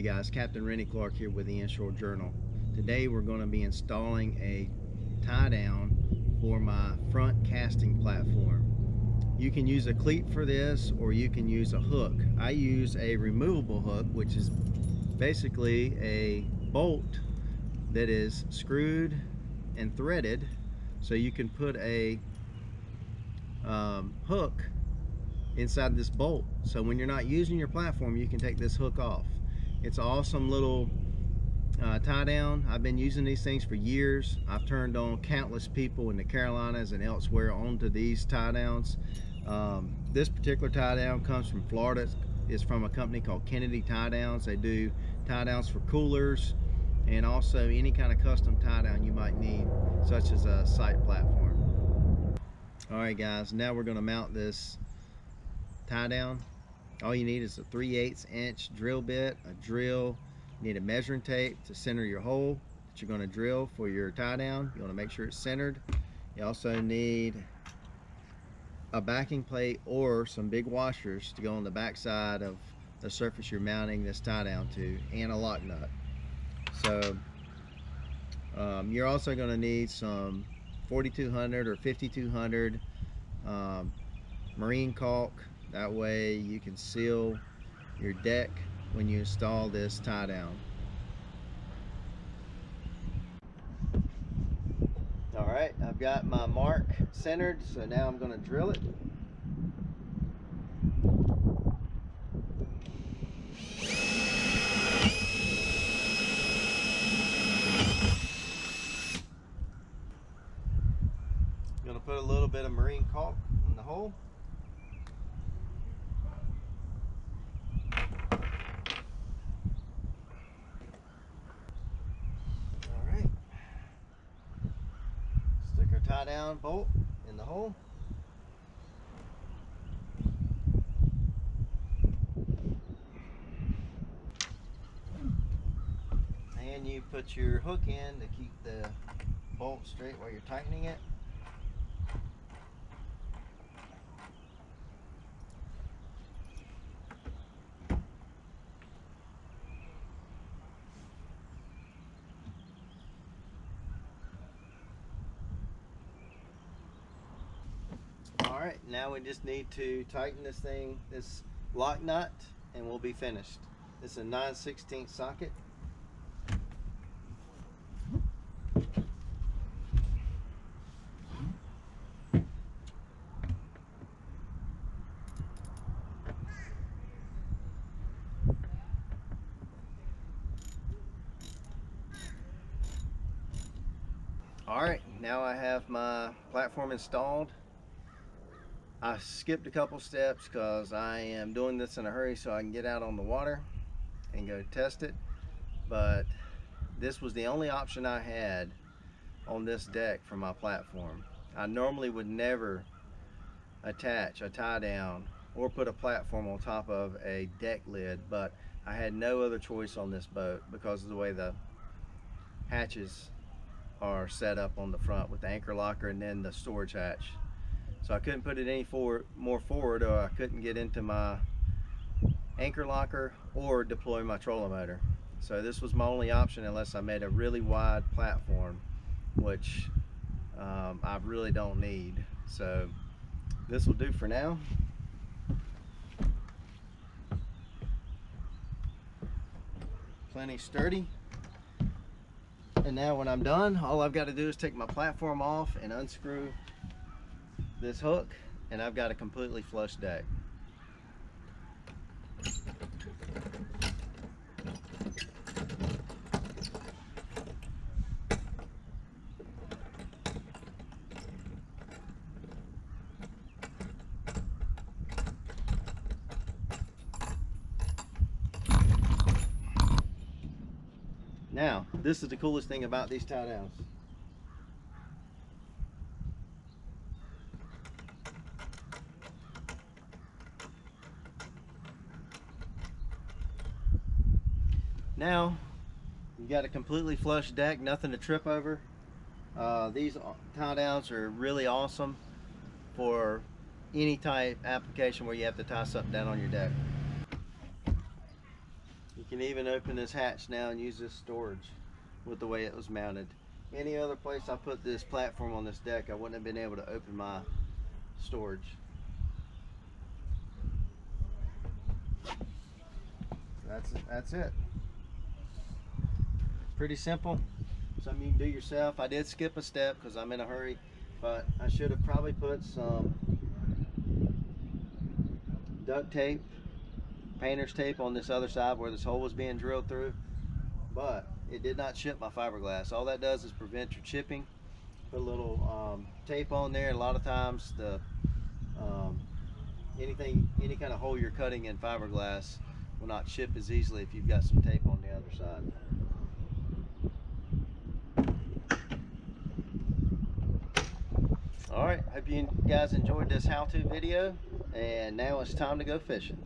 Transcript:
Hey guys, Captain Rennie Clark here with the Inshore Journal. Today we're going to be installing a tie down for my front casting platform. You can use a cleat for this, or you can use a hook. I use a removable hook, which is basically a bolt that is screwed and threaded, so you can put a hook inside this bolt, so when you're not using your platform you can take this hook off. It's an awesome little tie down. I've been using these things for years. I've turned on countless people in the Carolinas and elsewhere onto these tie downs. This particular tie down comes from Florida. It's from a company called Kennedy Tie Downs. They do tie downs for coolers and also any kind of custom tie down you might need, such as a site platform. Alright guys, now we're going to mount this tie down. All you need is a 3/8 inch drill bit, a drill. You need a measuring tape to center your hole that you're going to drill for your tie down. You want to make sure it's centered. You also need a backing plate or some big washers to go on the back side of the surface you're mounting this tie down to, and a lock nut. So you're also going to need some 4200 or 5200 marine caulk. That way you can seal your deck when you install this tie down. Alright, I've got my mark centered, so now I'm going to drill it. I'm going to put a little bit of marine caulk in the hole. Tie down bolt in the hole. And you put your hook in to keep the bolt straight while you're tightening it. Alright, now we just need to tighten this thing, this lock nut, and we'll be finished. This is a 9/16 socket. Alright, now I have my platform installed. I skipped a couple steps because I am doing this in a hurry so I can get out on the water and go test it. But this was the only option I had on this deck for my platform. I normally would never attach a tie down or put a platform on top of a deck lid, but I had no other choice on this boat because of the way the hatches are set up on the front with the anchor locker and then the storage hatch. So I couldn't put it any more forward, or I couldn't get into my anchor locker or deploy my trolling motor. So this was my only option unless I made a really wide platform, which I really don't need. So this will do for now. Plenty sturdy. And now when I'm done, all I've got to do is take my platform off and unscrew this hook, and I've got a completely flush deck. Now, this is the coolest thing about these tie downs. Now you got a completely flush deck, nothing to trip over. These tie downs are really awesome for any type application where you have to tie something down on your deck. You You can even open this hatch now and use this storage with the way it was mounted. Any other place I put this platform on this deck, I wouldn't have been able to open my storage. That's it. Pretty simple. Something you can do yourself. I did skip a step because I'm in a hurry, but I should have probably put some duct tape, painter's tape on this other side where this hole was being drilled through, but it did not chip my fiberglass. All that does is prevent your chipping. Put a little tape on there. A lot of times the any kind of hole you're cutting in fiberglass will not chip as easily if you've got some tape on the other side. All right, hope you guys enjoyed this how-to video, and now it's time to go fishing.